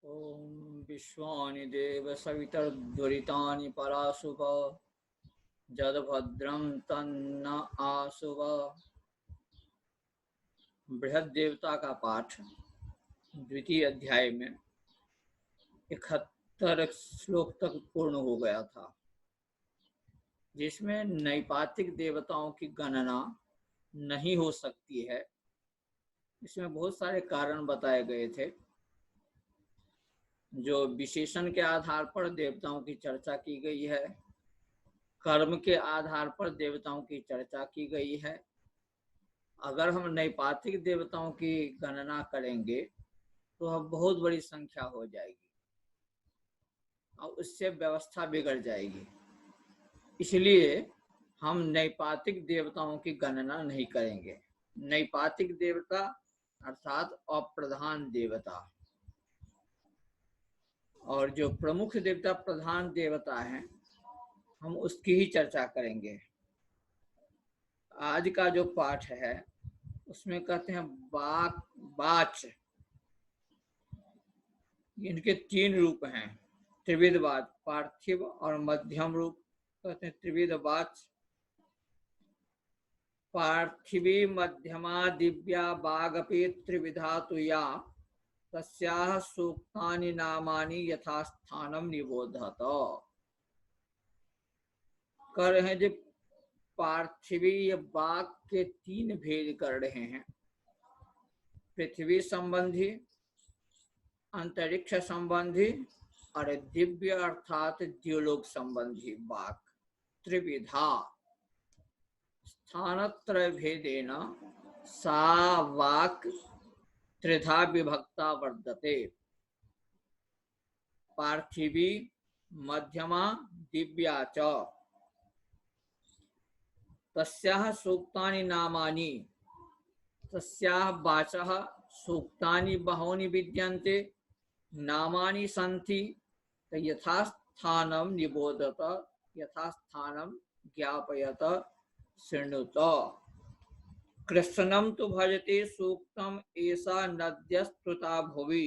ओम विश्वानि देव सवितर्दुरितानि पराशुभ जदभद्रं तन्न आशुभ। बृहद देवता का पाठ द्वितीय अध्याय में 71 श्लोक तक पूर्ण हो गया था, जिसमें नैपातिक देवताओं की गणना नहीं हो सकती है। इसमें बहुत सारे कारण बताए गए थे। जो विशेषण के आधार पर देवताओं की चर्चा की गई है, कर्म के आधार पर देवताओं की चर्चा की गई है। अगर हम नैपातिक देवताओं की गणना करेंगे तो अब बहुत बड़ी संख्या हो जाएगी और उससे व्यवस्था बिगड़ जाएगी। इसलिए हम नैपातिक देवताओं की गणना नहीं करेंगे। नैपातिक देवता अर्थात अप्रधान देवता, और जो प्रमुख देवता प्रधान देवता हैं, हम उसकी ही चर्चा करेंगे। आज का जो पाठ है उसमें कहते हैं वाच। इनके 3 रूप हैं, त्रिविध वाच, पार्थिव और मध्यम रूप। कहते हैं त्रिविध वाच। पार्थिवी मध्यमा दिव्या बागपि त्रिविधा तु या तस्याः सूक्तानि नामानि यथास्थानं निबोधत। कर रहे हैं जो पार्थिवी बाग के 3 भेद कर रहे हैं। पृथ्वी संबंधी, अंतरिक्ष संबंधी और दिव्य अर्थात द्युलोक संबंधी वाक। त्रिविधा स्थानत्रय भेदेन सा वाक त्रिधा विभक्ता वर्तते। पार्थिवी मध्यमा दिव्या च तस्याः सूक्तानि नामानि, तस्याः वाचः सूक्तानि बहूनि विद्यन्ते, नामानि सन्ति, यथास्थानं निबोधत, यथास्थानं ज्ञापयत, शृणुत। कृष्णं तु भजते सूक्तम् एषा नद्यस्तुता भुवि,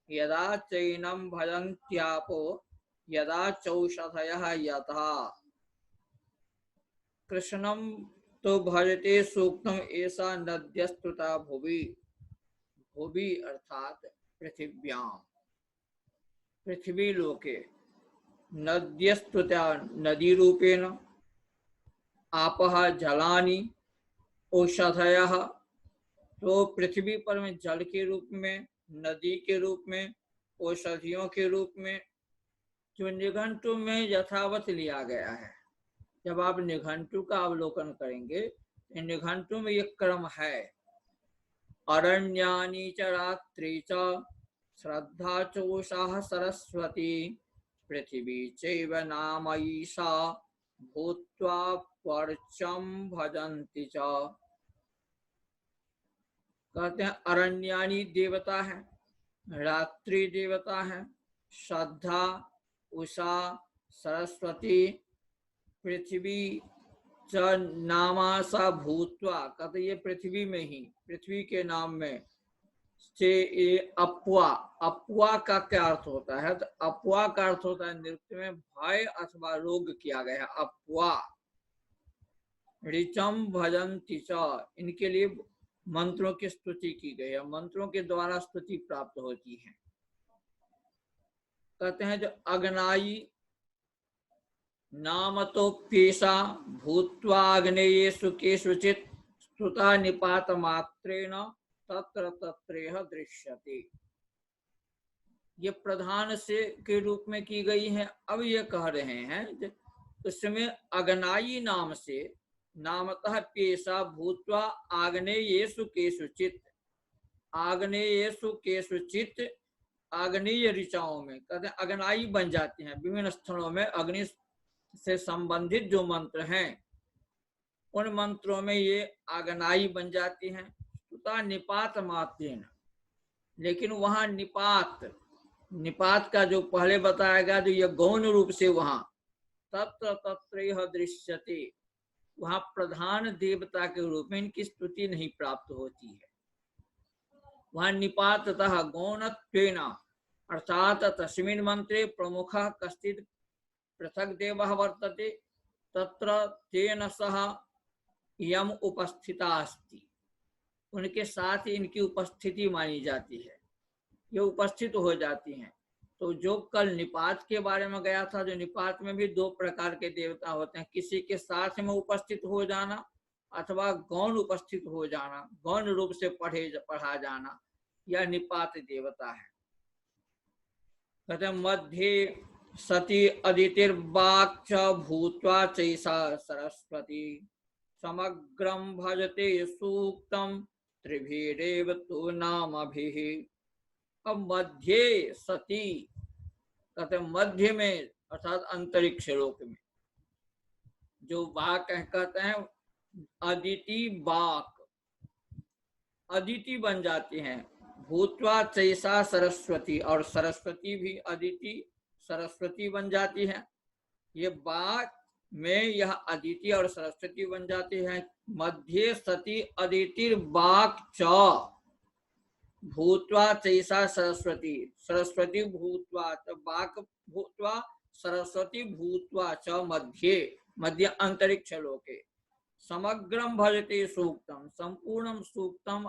यदा चैनं भजन्त्यापो यदा चौषधयः यथा। कृष्णं तो भजते सूक्तम ऐसा नद्यस्तुता भुवि। भुवि अर्थात पृथिव्याम, पृथ्वी लोके। नद्यस्तुता नदी रूपेण, आपः जलानि, औषधयः तो पृथ्वी पर में जल के रूप में, नदी के रूप में, औषधियों के रूप में, जो निघंटु में यथावत लिया गया है। जब आप निघंटु का अवलोकन करेंगे, निघंटु में एक क्रम है। अरण्यानि च रात्रि च श्रद्धा चोषाः सरस्वती, पृथ्वी चैव नाम ईशा भूत्वा पर्चम भजन्ति च। कहते हैं अरण्यानि देवता है, रात्रि देवता है, श्रद्धा, उषा, सरस्वती, पृथ्वी च नामासा भूत्वा। कहते ये पृथ्वी में ही, पृथ्वी के नाम में से ये अपवा। अपवा का क्या अर्थ होता है? तो अपवा का अर्थ होता है नृत्य में भय अथवा रोग किया गया है, अपवा। ऋचम भजन्ति च, इनके लिए मंत्रों की स्तुति की गई है, मंत्रों के द्वारा स्तुति प्राप्त होती है। कहते हैं जो अग्नाई नाम तो पेशा भूत्वाग्नेयेषु केषुचित् स्तुता निपात मात्रेण तत्र तत्रेह दृश्यते। ये प्रधान से के रूप में की गई है। अब ये कह रहे हैं उसमें अग्नाई नाम से, नामतः पेशा भूत्वा आग्नेयेषु केषुचित्, आग्नेयेषु केषुचित् आग्नेय ऋचाओं में कहते हैं अग्नाई बन जाते हैं। विभिन्न स्थलों में अग्नि से संबंधित जो मंत्र हैं उन मंत्रों में ये आग्नाई बन जाती हैं। स्तुता निपात मात्रेण, लेकिन वहां निपात, निपात का जो पहले बताया गया, जो ये गौण रूप से वहां तत्र तत्रैह दृश्यते, वहां प्रधान देवता के रूप में इनकी स्तुति नहीं प्राप्त होती है। वहां निपाततः गौणत्वेन अर्थात तस्मिन् मंत्रे प्रमुखः कश्चित् पृथक् देवः वर्तते तत्र तेन सह यम उपस्थिता अस्ति, उनके साथ इनकी उपस्थिति मानी जाती है, ये उपस्थित हो जाती हैं। तो जो कल निपात के बारे में गया था, जो निपात में भी दो प्रकार के देवता होते हैं, किसी के साथ में उपस्थित हो जाना अथवा गौण उपस्थित हो जाना, गौण रूप से पढ़ा जाना, यह निपात देवता है। कहते मध्य सती अदितिर्वाक् भूत्वा चैषा सरस्वती समग्रम भजते सूक्तम त्रिभिरेव तो नामभिः। अब मध्य सती कहते मध्य में अर्थात अंतरिक्ष लोक में जो वाक कहते हैं अदिति वाक, अदिति बन जाती हैं। भूत्वा चैषा सरस्वती, और सरस्वती भी अदिति सरस्वती बन जाती है। ये वाक में यह अदिति और सरस्वती बन जाती है। मध्य सती अदिति वाक च भूत्वा चैषा सरस्वती, सरस्वती भूत्वा वाक भूत्वा सरस्वती भूत्वा च मध्य, मध्य अंतरिक्ष लोके समग्रम भजते सूक्तम, संपूर्णम सूक्तम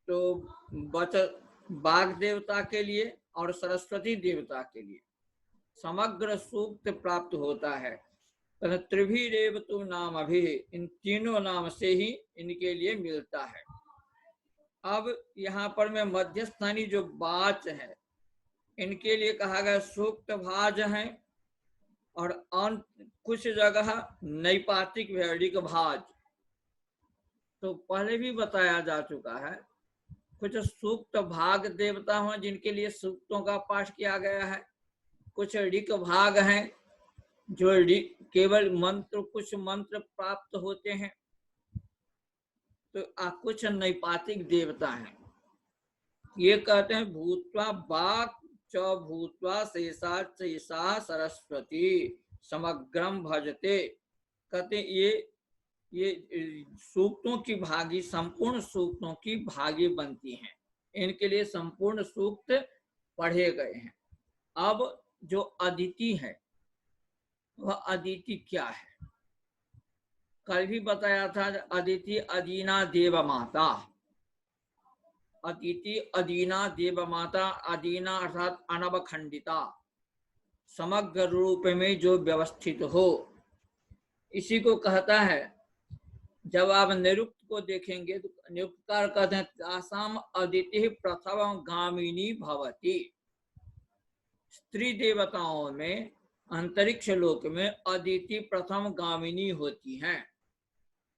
तो बच बाघ देवता के लिए और सरस्वती देवता के लिए समग्र सूक्त प्राप्त होता है। त्रिभिरेव तो नाम अभी, इन तीनों नाम से ही इनके लिए मिलता है। अब यहाँ पर में मध्यस्थानी जो बाच है इनके लिए कहा गया सूक्त भाज है, और कुछ जगह नैपातिक वैदिक भाज। तो पहले भी बताया जा चुका है, कुछ सूक्त भाग देवता हैं जिनके लिए सूक्तों का पाठ किया गया है, कुछ ऋक भाग हैं जो केवल मंत्र, कुछ मंत्र प्राप्त होते हैं, तो कुछ नैपातिक देवता हैं। ये कहते हैं भूत्वा वाक् च भूत्वा शेषा चैषा सरस्वती समग्रम भजते। कहते ये सूक्तों की भागी, संपूर्ण सूक्तों की भागी बनती हैं, इनके लिए संपूर्ण सूक्त पढ़े गए हैं। अब जो अदिति है वह अदिति क्या है? कल भी बताया था, अदिति अदीना देव माता, अदिति अदीना देव माता, अदीना अर्थात अनवखंडिता, समग्र रूप में जो व्यवस्थित हो, इसी को कहता है। जब आप निरुक्त को देखेंगे तो निरुक्तकार कहते हैं तासाम अदिति प्रथम गामिनी भवति। स्त्री देवताओं में अंतरिक्ष लोक में अदिति प्रथम गामिनी होती हैं।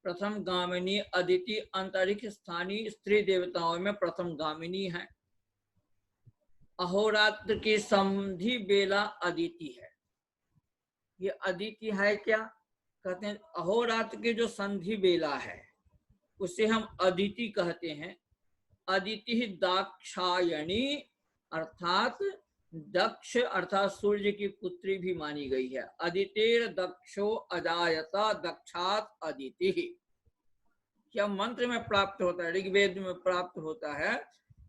प्रथम गामिनी अदिति अंतरिक्ष स्थानीय स्त्री देवताओं में प्रथम गामिनी है। अहोरात्र की संधि बेला अदिति है। ये अदिति है क्या? कहते हैं अहोरात्र की जो संधि बेला है उसे हम अदिति कहते हैं। अदिति दाक्षायणी अर्थात दक्ष अर्थात सूर्य की पुत्री भी मानी गई है। अदितेर दक्षो अजायता दक्षात अदिति, क्या मंत्र में प्राप्त होता है, ऋग्वेद में प्राप्त होता है।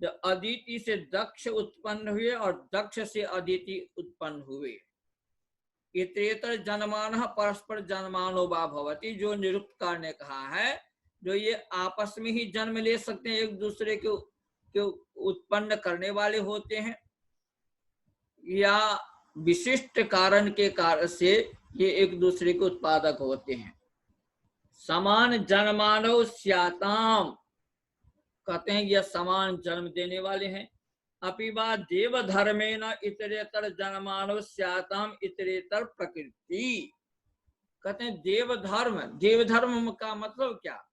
जब अदिति से दक्ष उत्पन्न हुए और दक्ष से अदिति उत्पन्न हुए। इतरेतर जन्मान परस्पर जन्मानो वा भवति, जो निरुक्तकार ने कहा है, जो ये आपस में ही जन्म ले सकते हैं, एक दूसरे के उत्पन्न करने वाले होते हैं, या विशिष्ट कारण के कारण से ये एक दूसरे के उत्पादक होते हैं। समान जन्मानो स्याताम, कहते हैं यह समान जन्म देने वाले हैं। अपिवा देव धर्मेण इतरेतर जन्मानो स्याताम इतरेतर प्रकृति, कहते हैं देव धर्म का मतलब क्या?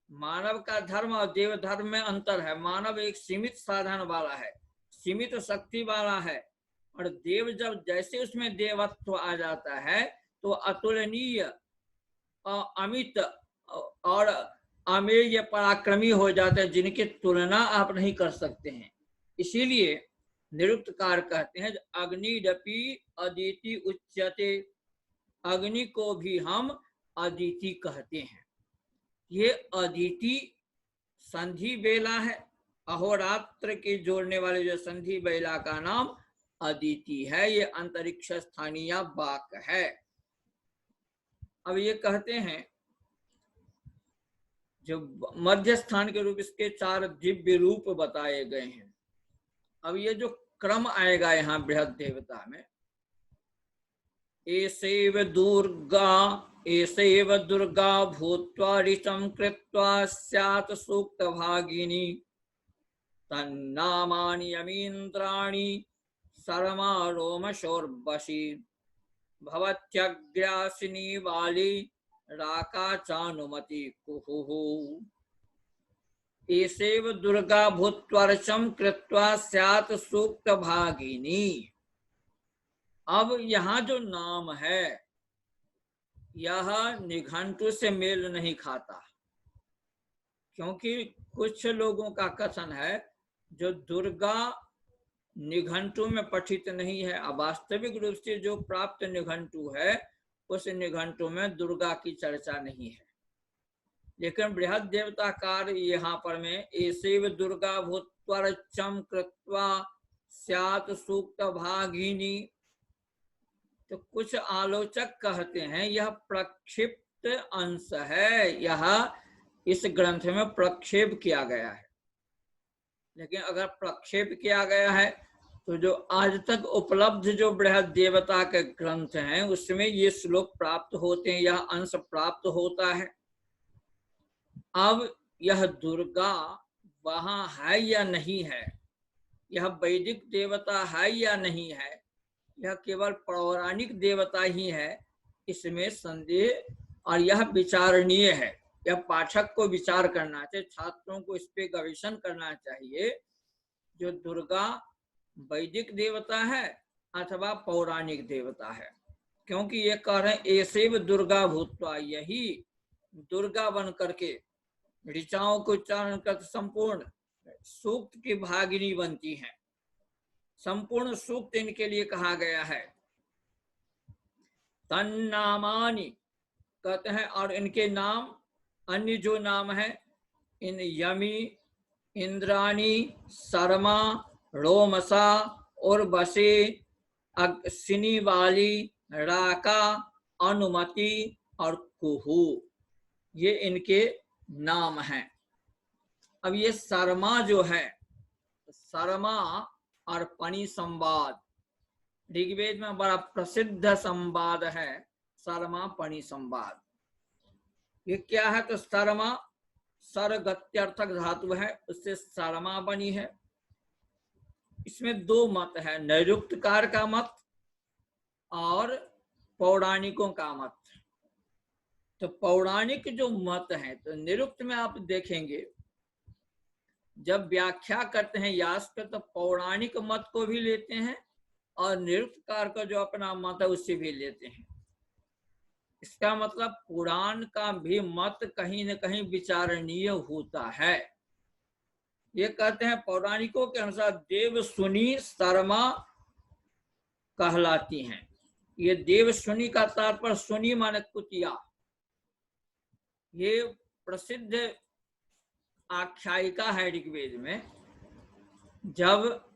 मानव का धर्म और देव धर्म में अंतर है। मानव एक सीमित साधन वाला है, सीमित शक्ति वाला है, और देव जब जैसे उसमें देवत्व आ जाता है तो अतुलनीय, अमित और अमेय पराक्रमी हो जाते हैं, जिनकी तुलना आप नहीं कर सकते हैं। इसीलिए निरुक्तकार कहते हैं अग्निरपि अदिति उच्यते, अग्नि को भी हम अदिति कहते हैं। ये अदिति संधि बेला है, अहोरात्र की जोड़ने वाले जो संधि बेला का नाम अदिति है, ये अंतरिक्ष स्थानीय वाक है। अब ये कहते हैं जो मध्य स्थान के रूप इसके 4 दिव्य रूप बताए गए हैं। अब ये जो क्रम आएगा यहाँ बृहद देवता में, एसेव दुर्गा भूत्वा ऋचं कृत्वा स्यात् सूक्त भागिनी तन्नामानि यमीन्द्राणि सरमा रोमशोर्वशी भवत्यग्रासिनी वाली राका चानुमति कुहुः। एसेव दुर्गा भूत्वा ऋचं कृत्वा स्यात् सूक्त भागिनी। अब यहाँ जो नाम है यह निघंटु से मेल नहीं खाता, क्योंकि कुछ लोगों का कथन है जो दुर्गा निघंटु में पठित नहीं है। वास्तविक रूप से जो प्राप्त निघंटु है उस निघंटु में दुर्गा की चर्चा नहीं है, लेकिन बृहद देवताकार यहाँ पर में एसेव दुर्गा भूत्वा ऋचं कृत्वा स्यात् सूक्त भागिनी। तो कुछ आलोचक कहते हैं यह प्रक्षिप्त अंश है, यह इस ग्रंथ में प्रक्षेप किया गया है। लेकिन अगर प्रक्षेप किया गया है तो जो आज तक उपलब्ध जो बृहद देवता के ग्रंथ हैं उसमें ये श्लोक प्राप्त होते हैं, यह अंश प्राप्त होता है। अब यह दुर्गा वहां है या नहीं है, यह वैदिक देवता है या नहीं है, यह केवल पौराणिक देवता ही है, इसमें संदेह और यह विचारणीय है। यह पाठक को विचार करना चाहिए, छात्रों को इस पे गवेषण करना चाहिए जो दुर्गा वैदिक देवता है अथवा पौराणिक देवता है। क्योंकि ये कह रहे हैं एसेव दुर्गा भूत्वा, यही दुर्गा बन करके ऋचाओं को उच्चारण कर संपूर्ण सूक्त की भागिनी बनती हैं। संपूर्ण सूक्त इनके लिए कहा गया है। तन्नामानि कहते हैं, और इनके नाम अन्य जो नाम है इन यमी, इंद्राणी, शर्मा, रोमसा और बसे, अग्नि वाली, राका, अनुमति और कुहू, ये इनके नाम हैं। अब ये शर्मा जो है, शर्मा और पनि संवाद ऋग्वेद में बड़ा प्रसिद्ध संवाद है, शर्मा पनि संवाद। ये क्या है तो शर्मा सरगत्यर्थक धातु है, उससे शर्मा बनी है। इसमें 2 मत है, नैरुक्तकार का मत और पौराणिकों का मत। तो पौराणिक जो मत है, तो निरुक्त में आप देखेंगे जब व्याख्या करते हैं यास्क तो पौराणिक मत को भी लेते हैं और निरुक्तकार का जो अपना मत है उससे भी लेते हैं। इसका मतलब पुराण का भी मत कहीं न कहीं विचारणीय होता है। ये कहते हैं पौराणिकों के अनुसार देव सुनी शर्मा कहलाती हैं। ये देव सुनी का तात्पर्य सुनी माने कुतिया। ये प्रसिद्ध आख्यायिका है ऋग्वेद में। जब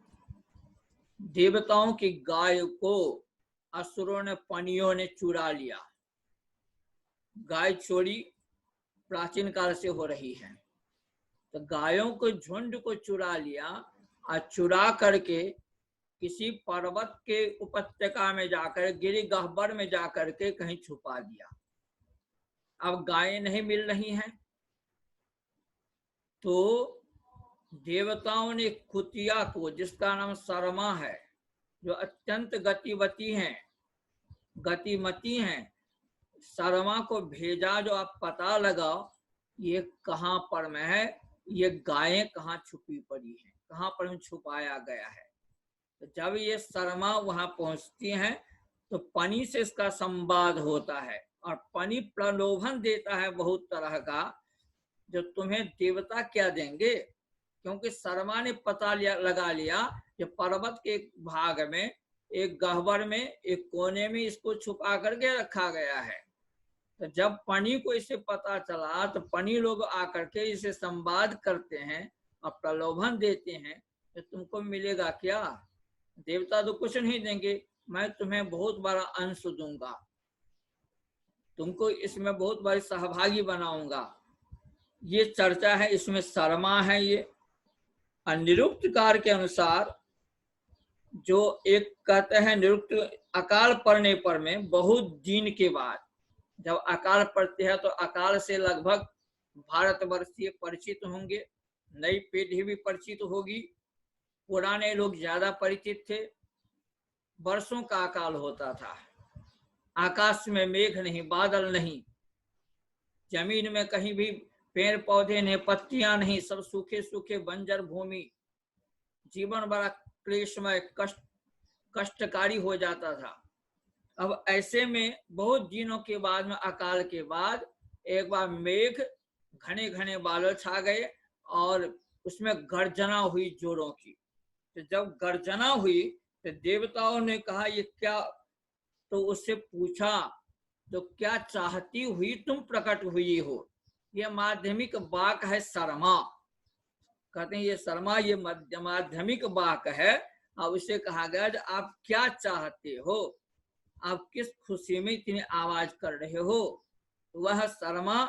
देवताओं की गाय को असुरों ने पनियों ने चुरा लिया, गाय चोरी प्राचीन काल से हो रही है, तो गायों को झुंड को चुरा लिया और चुरा करके किसी पर्वत के उपत्यका में जाकर गिरी गह्वर में जाकर के कहीं छुपा दिया। अब गायें नहीं मिल रही हैं तो देवताओं ने कुतिया को, जिसका नाम शर्मा है, जो अत्यंत गतिवती हैं, गतिमती हैं, शर्मा को भेजा जो आप पता लगाओ ये कहाँ पर में है, ये गायें कहाँ छुपी पड़ी हैं, कहाँ पर छुपाया गया है। तो जब ये शर्मा वहां पहुंचती हैं तो पनि से इसका संवाद होता है और पनि प्रलोभन देता है बहुत तरह का, जो तुम्हें देवता क्या देंगे, क्योंकि शर्मा ने पता लगा लिया कि पर्वत के एक भाग में, एक गह्वर में, एक कोने में इसको छुपा करके रखा गया है। तो जब पनि को इसे पता चला तो पनि लोग आकर के इसे संवाद करते हैं और प्रलोभन देते हैं तो तुमको मिलेगा क्या? देवता तो कुछ नहीं देंगे, मैं तुम्हें बहुत बड़ा अंश दूंगा, तुमको इसमें बहुत बड़ी सहभागी बनाऊंगा। ये चर्चा है, इसमें शर्मा है। ये निरुक्तकार के अनुसार जो एक कहते हैं निरुक्त अकाल पड़ने पर में बहुत दिन के बाद जब अकाल पड़ते हैं तो अकाल से लगभग भारतवर्षीय परिचित होंगे, नई पीढ़ी भी परिचित होगी, पुराने लोग ज्यादा परिचित थे। वर्षों का अकाल होता था, आकाश में मेघ नहीं, बादल नहीं, जमीन में कहीं भी पेड़ पौधे नहीं, पत्तियां नहीं, सब सूखे सूखे बंजर भूमि, जीवन बड़ा क्लेशमय कष्टकारी हो जाता था। अब ऐसे में बहुत दिनों के बाद में अकाल के बाद एक बार मेघ घने घने बादल छा गए और उसमें गर्जना हुई जोरों की। तो जब गर्जना हुई तो देवताओं ने कहा ये क्या, तो उससे पूछा तो क्या चाहती हुई तुम प्रकट हुई हो? यह माध्यमिक वाक है शर्मा। कहते हैं ये शर्मा ये माध्यमिक वाक है। और उसे कहा गया आप क्या चाहते हो, आप किस खुशी में इतनी आवाज कर रहे हो? वह शर्मा,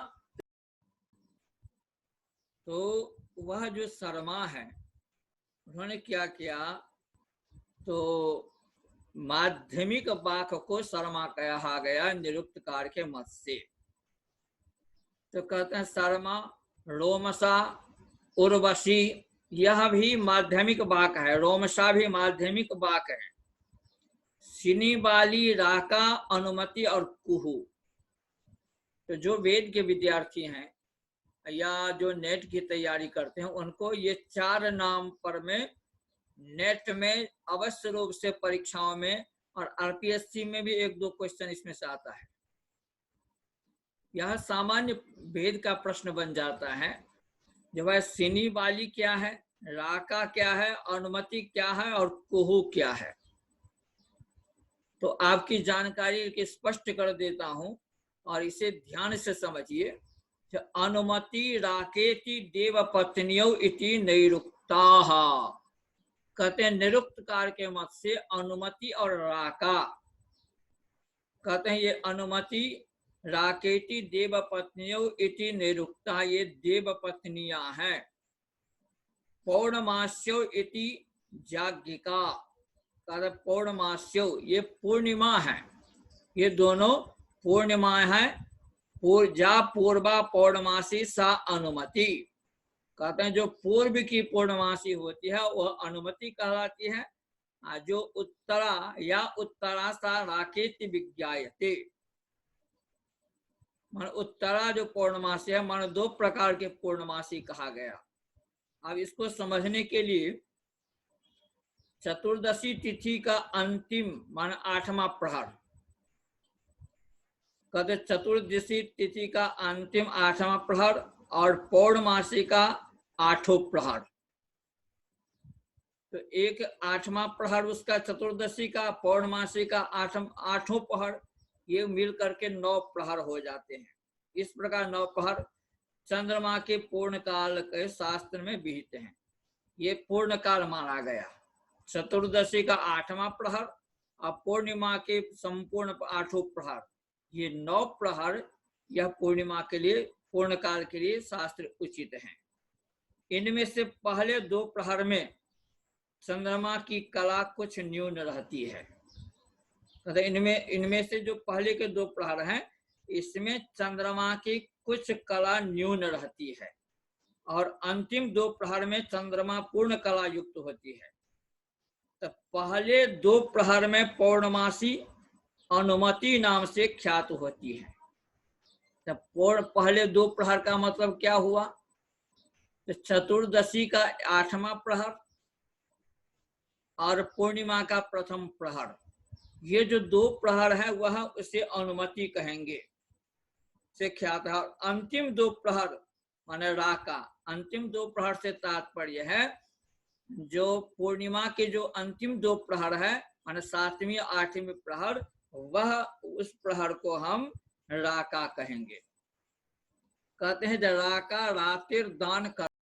तो वह जो शर्मा है उन्होंने क्या किया, तो माध्यमिक वाक को शर्मा कहा गया निरुक्तकार के मत से। तो कहते हैं शर्मा, रोमसा, उर्वशी, यह भी माध्यमिक वाक है, रोमसा भी माध्यमिक वाक है। सिनी वाली, राका, अनुमति और कुहू। तो जो वेद के विद्यार्थी हैं या जो नेट की तैयारी करते हैं उनको ये चार नाम पर में नेट में अवश्य रूप से परीक्षाओं में और आरपीएससी में भी एक दो क्वेश्चन इसमें से आता है। यह सामान्य वेद का प्रश्न बन जाता है। जो है सिनी वाली क्या है, राका क्या है, अनुमति क्या है और कुहू क्या है। तो आपकी जानकारी के स्पष्ट कर देता हूं और इसे ध्यान से समझिए। अनुमति राकेति देव पत्नियों इति नैरुक्ताः। कहते हैं निरुक्तकार के मत से अनुमति और राका, कहते हैं ये अनुमति राकेति देव पत्नियों इति नैरुक्ता, ये देव पत्नियां हैं। पौर्णमास्यो इति जाज्ञिका, कहते पौर्णमास्यो ये पूर्णिमा है, ये दोनों पूर्णिमा है। जा पूर्वा पौर्णमासी सा अनुमति, कहते हैं जो पूर्व की पूर्णमासी होती है वह अनुमति कहलाती है। जो उत्तरा या उत्तरा सा राकेति विज्ञायते, मन उत्तरा जो पूर्णमासी है, मन दो प्रकार के पूर्णमासी कहा गया। अब इसको समझने के लिए चतुर्दशी तिथि का अंतिम मान 8वां प्रहर, कहते चतुर्दशी तिथि का अंतिम 8वां प्रहर और पौर्णमासी का 8वां प्रहर। तो एक 8वां प्रहर उसका चतुर्दशी का, पौर्णमासी का 8वां प्रहर, ये मिल करके 9 प्रहर हो जाते हैं। इस प्रकार 9 प्रहर चंद्रमा के पूर्ण काल के शास्त्र में विहित हैं। ये पूर्ण काल माना गया। चतुर्दशी का 8वां प्रहर और पूर्णिमा के संपूर्ण 8वां प्रहर, ये 9 प्रहर यह पूर्णिमा के लिए, पूर्ण काल के लिए शास्त्र उचित हैं। इनमें से पहले 2 प्रहर में चंद्रमा की कला कुछ न्यून रहती है। इनमें से जो पहले के 2 प्रहर हैं इसमें चंद्रमा की कुछ कला न्यून रहती है और अंतिम 2 प्रहर में चंद्रमा पूर्ण कला युक्त होती है। तो पहले 2 प्रहर में पौर्णमासी अनुमति नाम से ख्यात होती है। तो पहले 2 प्रहर का मतलब क्या हुआ, तो चतुर्दशी का 8वां प्रहर और पूर्णिमा का प्रथम प्रहर, ये जो 2 प्रहर है वह उसे अनुमति कहेंगे, से ख्यात है। और अंतिम 2 प्रहर माने राका, अंतिम 2 प्रहर से तात्पर्य है जो पूर्णिमा के जो अंतिम 2 प्रहर है माने 7वीं 8वीं प्रहर, वह उस प्रहर को हम राका कहेंगे। कहते हैं राका रातिर दान कर